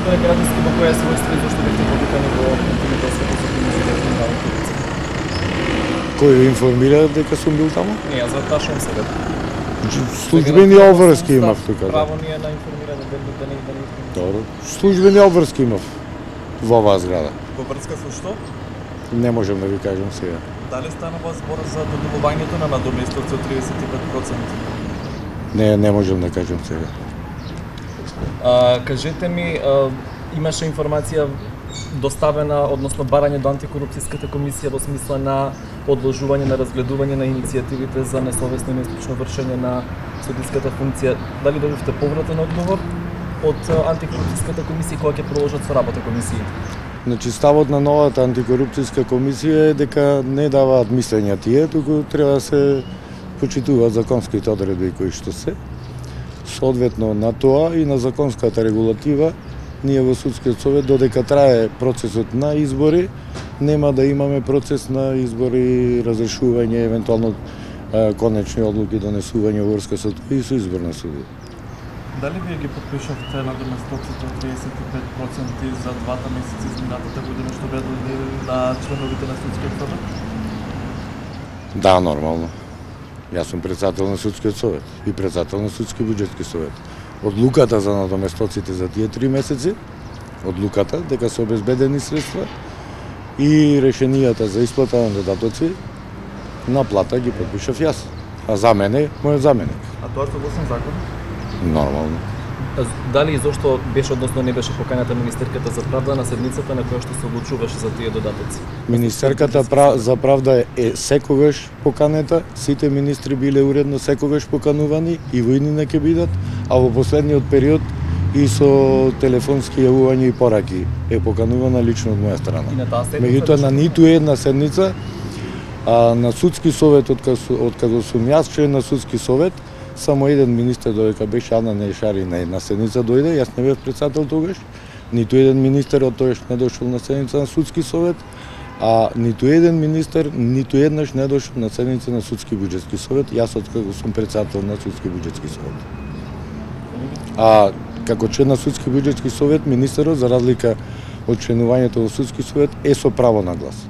Господине Каратински, во која својство и зашто бевте повикани во Комитетското за криминални работи? Кој ви информира дека сум бил таму? Не, ја заташувам сега. Службени обврски имав тука. Право ние на информирање да не Добро. Службени обврски имав во оваа зграда. Во врска со што? Не можам да ви кажам сега. Дали станува збор за додолувањето на надоместоци од 35%? Не можам да кажам сега. Кажете ми, имаше информација доставена, односно барање до антикорупцијската комисија во смисла на одложување на разгледување на иницијативите за несовесно и нестручно вршење на судиската функција. Дали добивте повратен одговор од антикорупцијската комисија која ќе продолжат со работа комисиите? Значи ставот на новата антикорупцијска комисија е дека не даваат мислења тие, туку треба да се почитуваат законските одредби кои што се. Соодветно на тоа и на законската регулатива, ние во Судскиот совет додека трае процесот на избори, нема да имаме процес на избори, разрешување, евентуално конечни одлуки, донесување во врска со тоа и со избор на судија. Дали вие ги подпишавте надоместоците од 35% за 2 месеци изминатата година што беа доделени на членовите на Судскиот совет? Да, нормално. Јас сум председател на Судскиот совет и председател на Судски буџетски совет. Одлуката за надоместоците за тие 3 месеци, одлуката дека се обезбедени средства и решенијата за исплата на додатоци на плата ги подпишав јас. А за мене, мојот заменик. А тоа согласно закон? Нормално. Дали и зошто беше, односно не беше поканата министерката за правда на седницата на која што се одлучуваше за тие додатоци? Министерката за правда е секогаш поканета, сите министри биле уредно секогаш поканувани и војнина ќе бидат, а во последниот период и со телефонски јавувања и пораки е поканувана лично од моја страна. И на таа седница? Меѓутоа на ниту една седница, а на Судски совет од кога сум јас член на Судски совет, само еден министер додека беше Ана Нешари на една седница дојде, јас не бев председател тогаш, ниту еден министер од тоаш не дошол на седница на Судски совет, а ниту еден министер ниту еднаш не дошол на седница на Судски буџетски совет, јас од кога сум председател на Судски буџетски совет. А како член на Судски буџетски совет, министерот, за разлика од членувањето во Судски совет, е со право на глас.